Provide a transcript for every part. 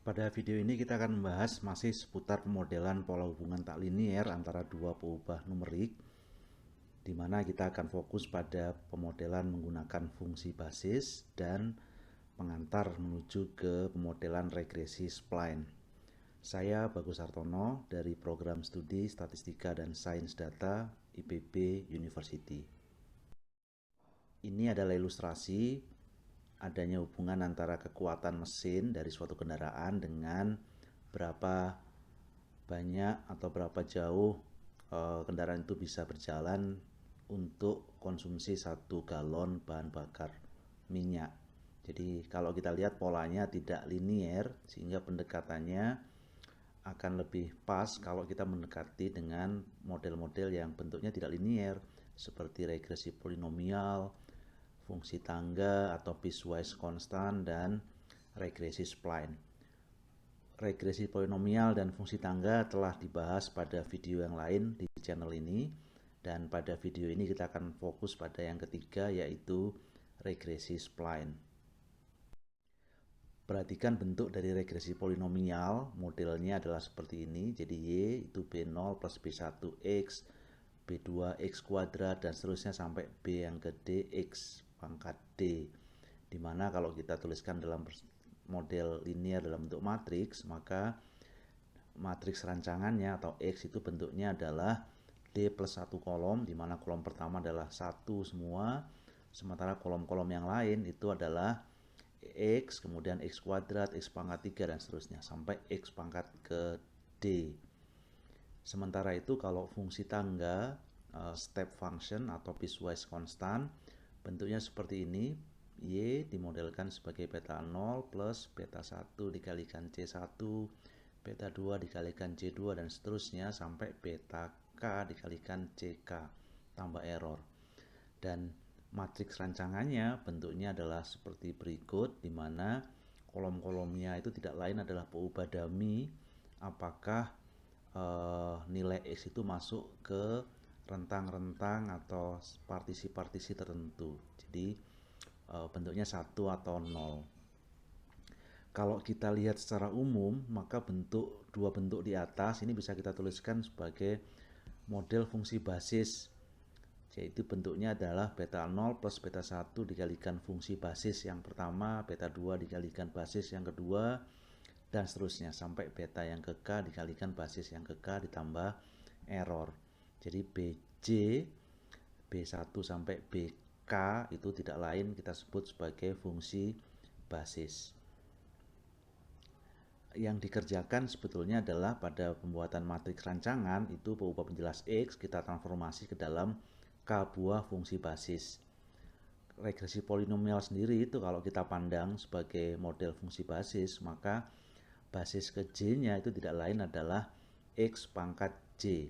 Pada video ini kita akan membahas masih seputar pemodelan pola hubungan tak linier antara dua peubah numerik, di mana kita akan fokus pada pemodelan menggunakan fungsi basis dan pengantar menuju ke pemodelan regresi spline. Saya Bagus Hartono dari Program Studi Statistika dan Sains Data IPB University. Ini adalah ilustrasi adanya hubungan antara kekuatan mesin dari suatu kendaraan dengan berapa banyak atau berapa jauh kendaraan itu bisa berjalan untuk konsumsi 1 galon bahan bakar minyak. Jadi kalau kita lihat polanya tidak linier, sehingga pendekatannya akan lebih pas kalau kita mendekati dengan model-model yang bentuknya tidak linier, seperti regresi polinomial, fungsi tangga atau piecewise constant, dan regresi spline. Regresi polinomial dan fungsi tangga telah dibahas pada video yang lain di channel ini, dan pada video ini kita akan fokus pada yang ketiga, yaitu regresi spline. Perhatikan bentuk dari regresi polinomial, modelnya adalah seperti ini. Jadi Y itu B0 plus B1X, B2 X kuadrat, dan seterusnya sampai B yang ke D X pangkat D. Dimana kalau kita tuliskan dalam model linear dalam bentuk matriks, maka matriks rancangannya atau X itu bentuknya adalah D plus 1 kolom, dimana kolom pertama adalah 1 semua, sementara kolom-kolom yang lain itu adalah X, kemudian X kuadrat, X pangkat 3, dan seterusnya sampai X pangkat ke D. Sementara itu kalau fungsi tangga, step function atau piecewise constant, bentuknya seperti ini. Y dimodelkan sebagai beta 0 plus beta 1 dikalikan C1, beta 2 dikalikan C2, dan seterusnya sampai beta K dikalikan CK tambah error. Dan matriks rancangannya bentuknya adalah seperti berikut, di mana kolom-kolomnya itu tidak lain adalah peubah dummy apakah nilai X itu masuk ke rentang-rentang atau partisi-partisi tertentu. Jadi bentuknya 1 atau 0. Kalau kita lihat secara umum, maka dua bentuk di atas ini bisa kita tuliskan sebagai model fungsi basis, yaitu bentuknya adalah beta 0 plus beta 1 dikalikan fungsi basis yang pertama, beta 2 dikalikan basis yang kedua, dan seterusnya sampai beta yang ke K dikalikan basis yang ke K ditambah error. Jadi BJ, B1 sampai BK itu tidak lain kita sebut sebagai fungsi basis. Yang dikerjakan sebetulnya adalah pada pembuatan matriks rancangan itu peubah penjelas X kita transformasi ke dalam K buah fungsi basis. Regresi polinomial sendiri itu kalau kita pandang sebagai model fungsi basis, maka basis ke J-nya itu tidak lain adalah X pangkat J.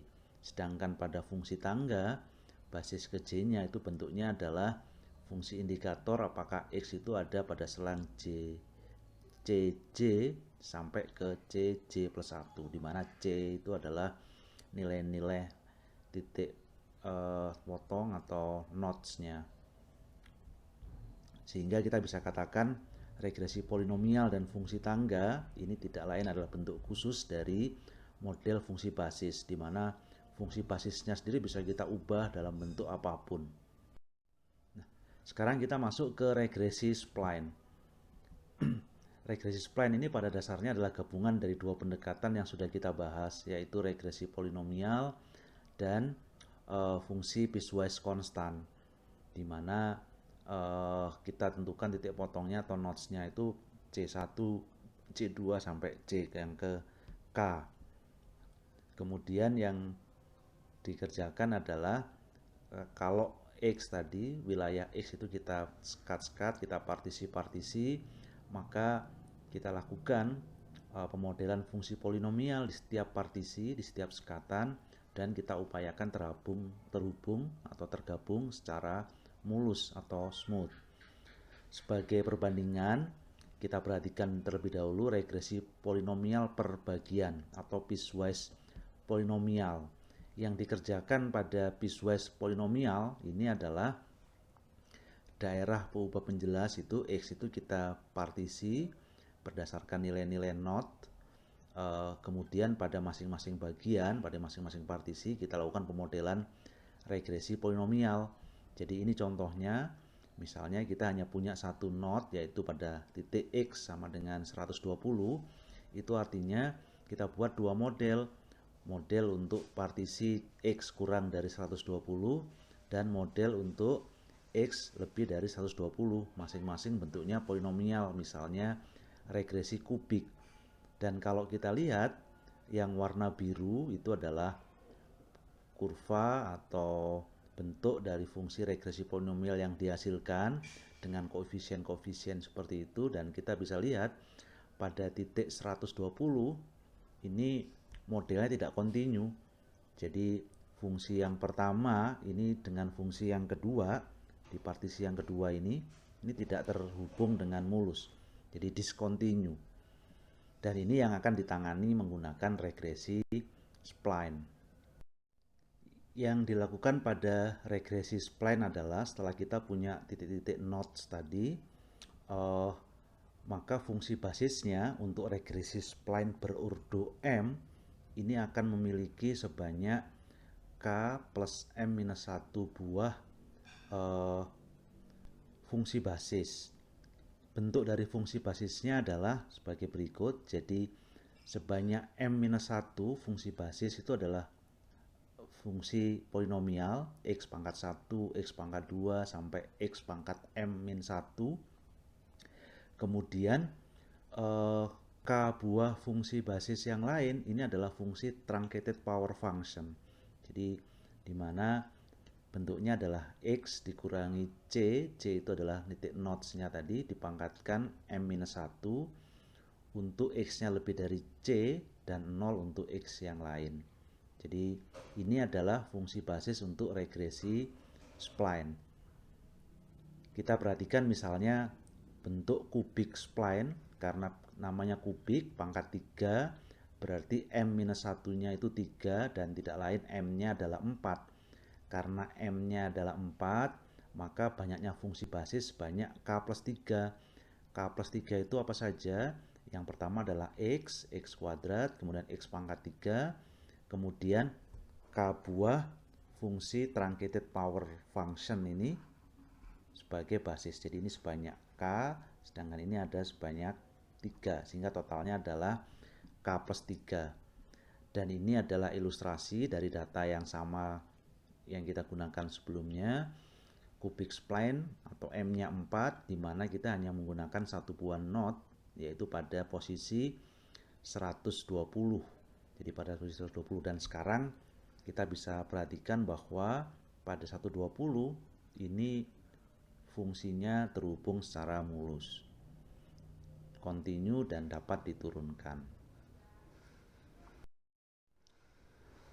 Sedangkan pada fungsi tangga, basis ke J-nya itu bentuknya adalah fungsi indikator apakah X itu ada pada selang CJ sampai ke CJ plus 1, di mana C itu adalah nilai-nilai titik potong atau nodes-nya. Sehingga kita bisa katakan regresi polinomial dan fungsi tangga ini tidak lain adalah bentuk khusus dari model fungsi basis, di mana fungsi basisnya sendiri bisa kita ubah dalam bentuk apapun. Nah, sekarang kita masuk ke regresi spline. Regresi spline ini pada dasarnya adalah gabungan dari dua pendekatan yang sudah kita bahas, yaitu regresi polinomial dan fungsi piecewise constant, di mana kita tentukan titik potongnya atau nodes-nya itu C1, C2 sampai C yang ke K. Kemudian yang dikerjakan adalah kalau X tadi, wilayah X itu kita sekat-sekat, kita partisi-partisi, maka kita lakukan pemodelan fungsi polinomial di setiap partisi, di setiap sekatan, dan kita upayakan terhubung atau tergabung secara mulus atau smooth. Sebagai perbandingan, kita perhatikan terlebih dahulu regresi polinomial per bagian atau piecewise polinomial. Yang dikerjakan pada piecewise polinomial ini adalah daerah peubah penjelas itu X itu kita partisi, berdasarkan nilai-nilai knot. Kemudian pada masing-masing bagian, pada masing-masing partisi kita lakukan pemodelan regresi polinomial. Jadi ini contohnya, misalnya kita hanya punya satu knot yaitu pada titik X sama dengan 120, itu artinya kita buat dua model untuk partisi X kurang dari 120 dan model untuk X lebih dari 120, masing-masing bentuknya polinomial, misalnya regresi kubik. Dan kalau kita lihat yang warna biru itu adalah kurva atau bentuk dari fungsi regresi polinomial yang dihasilkan dengan koefisien-koefisien seperti itu, dan kita bisa lihat pada titik 120 ini modelnya tidak kontinu. Jadi fungsi yang pertama ini dengan fungsi yang kedua di partisi yang kedua ini tidak terhubung dengan mulus. Jadi discontinue. Dan ini yang akan ditangani menggunakan regresi spline. Yang dilakukan pada regresi spline adalah setelah kita punya titik-titik knots tadi, maka fungsi basisnya untuk regresi spline berordo M ini akan memiliki sebanyak K plus M-1 buah fungsi basis. Bentuk dari fungsi basisnya adalah sebagai berikut. Jadi sebanyak M-1 fungsi basis itu adalah fungsi polinomial X pangkat 1, X pangkat 2, sampai X pangkat M-1. Kemudian K buah fungsi basis yang lain ini adalah fungsi truncated power function. Jadi di mana bentuknya adalah X dikurangi C itu adalah titik knots-nya tadi, dipangkatkan M-1 untuk X-nya lebih dari C dan 0 untuk X yang lain. Jadi ini adalah fungsi basis untuk regresi spline. Kita perhatikan misalnya bentuk kubik spline, karena namanya kubik, pangkat 3, berarti M-1-nya itu 3 dan tidak lain M-nya adalah 4. Karena M-nya adalah 4, maka banyaknya fungsi basis banyak K plus 3. K plus 3 itu apa saja? Yang pertama adalah X kuadrat, kemudian X pangkat 3, kemudian K buah fungsi truncated power function ini sebagai basis. Jadi ini sebanyak K, sedangkan ini ada sebanyak 3, sehingga totalnya adalah K plus 3. Dan ini adalah ilustrasi dari data yang sama yang kita gunakan sebelumnya, kubik spline atau M-nya 4, di mana kita hanya menggunakan satu buah knot, yaitu pada posisi 120. Jadi pada posisi 120, dan sekarang kita bisa perhatikan bahwa pada 120 ini fungsinya terhubung secara mulus, kontinu dan dapat diturunkan.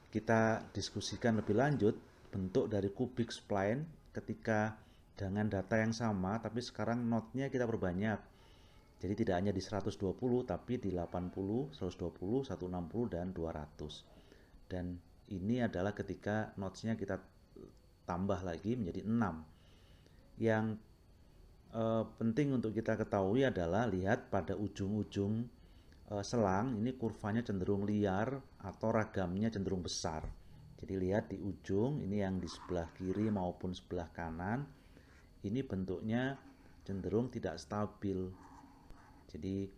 Kita diskusikan lebih lanjut bentuk dari kubik spline ketika dengan data yang sama, tapi sekarang knotnya kita perbanyak. Jadi tidak hanya di 120, tapi di 80, 120, 160, dan 200. Dan ini adalah ketika knotsnya kita tambah lagi menjadi 6. Yang penting untuk kita ketahui adalah lihat pada ujung-ujung selang, ini kurvanya cenderung liar atau ragamnya cenderung besar. Jadi lihat di ujung, ini yang di sebelah kiri maupun sebelah kanan, ini bentuknya cenderung tidak stabil. Jadi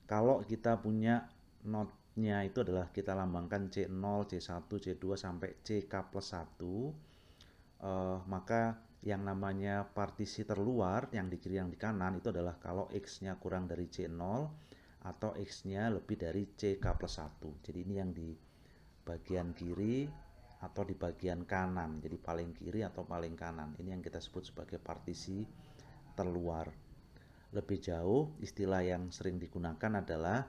kalau kita punya knotnya itu adalah kita lambangkan C0, C1, C2 sampai CK plus 1, maka yang namanya partisi terluar yang di kiri yang di kanan itu adalah kalau X-nya kurang dari C0 atau X-nya lebih dari CK plus 1. Jadi ini yang di bagian kiri atau di bagian kanan, jadi paling kiri atau paling kanan. Ini yang kita sebut sebagai partisi terluar. Lebih jauh, istilah yang sering digunakan adalah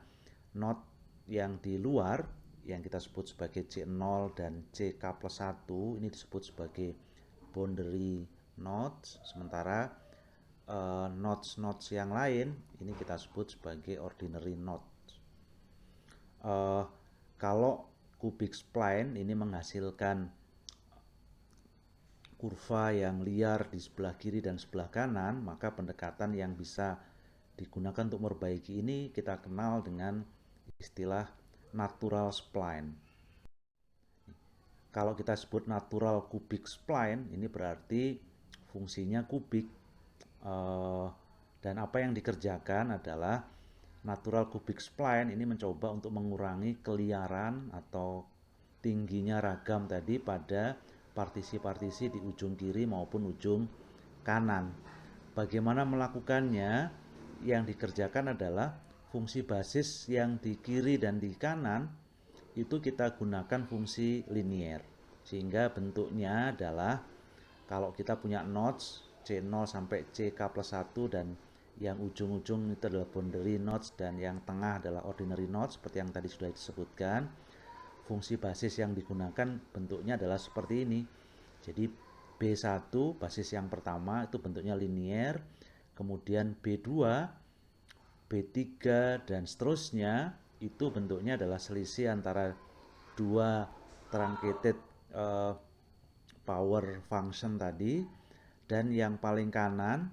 knot yang di luar, yang kita sebut sebagai C0 dan CK plus 1, ini disebut sebagai boundary knots, sementara knots yang lain ini kita sebut sebagai ordinary knot. Kalau kubik spline ini menghasilkan kurva yang liar di sebelah kiri dan sebelah kanan, maka pendekatan yang bisa digunakan untuk memperbaiki ini kita kenal dengan istilah natural spline. Kalau kita sebut natural cubic spline, ini berarti fungsinya kubik. Dan apa yang dikerjakan adalah natural cubic spline ini mencoba untuk mengurangi keliaran atau tingginya ragam tadi pada partisi-partisi di ujung kiri maupun ujung kanan. Bagaimana melakukannya? Yang dikerjakan adalah fungsi basis yang di kiri dan di kanan itu kita gunakan fungsi linier, sehingga bentuknya adalah kalau kita punya nodes C0 sampai CK+1 dan yang ujung-ujung itu adalah boundary nodes dan yang tengah adalah ordinary nodes seperti yang tadi sudah disebutkan. Fungsi basis yang digunakan bentuknya adalah seperti ini. Jadi B1 basis yang pertama itu bentuknya linier, kemudian B2, B3 dan seterusnya itu bentuknya adalah selisih antara dua truncated power function tadi, dan yang paling kanan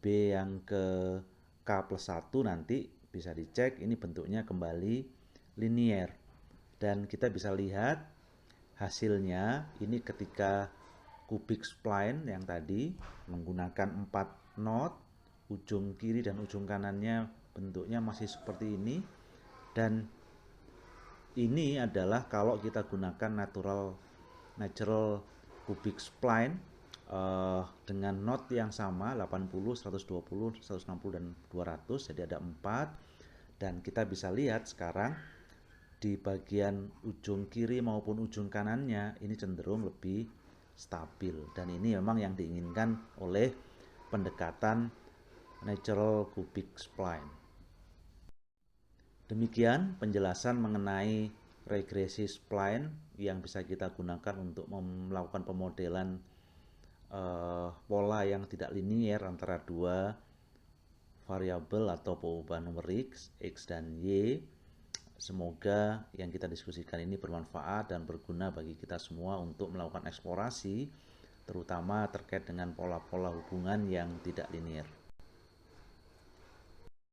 B yang ke K+1 nanti bisa dicek ini bentuknya kembali linier. Dan kita bisa lihat hasilnya ini ketika cubic spline yang tadi menggunakan 4 node, ujung kiri dan ujung kanannya bentuknya masih seperti ini. Dan ini adalah kalau kita gunakan natural cubic spline dengan node yang sama 80, 120, 160 dan 200, jadi ada 4. Dan kita bisa lihat sekarang di bagian ujung kiri maupun ujung kanannya ini cenderung lebih stabil, dan ini memang yang diinginkan oleh pendekatan natural cubic spline. Demikian penjelasan mengenai regresi spline yang bisa kita gunakan untuk melakukan pemodelan pola yang tidak linier antara dua variabel atau perubahan numerik X dan Y. Semoga yang kita diskusikan ini bermanfaat dan berguna bagi kita semua untuk melakukan eksplorasi, terutama terkait dengan pola-pola hubungan yang tidak linier.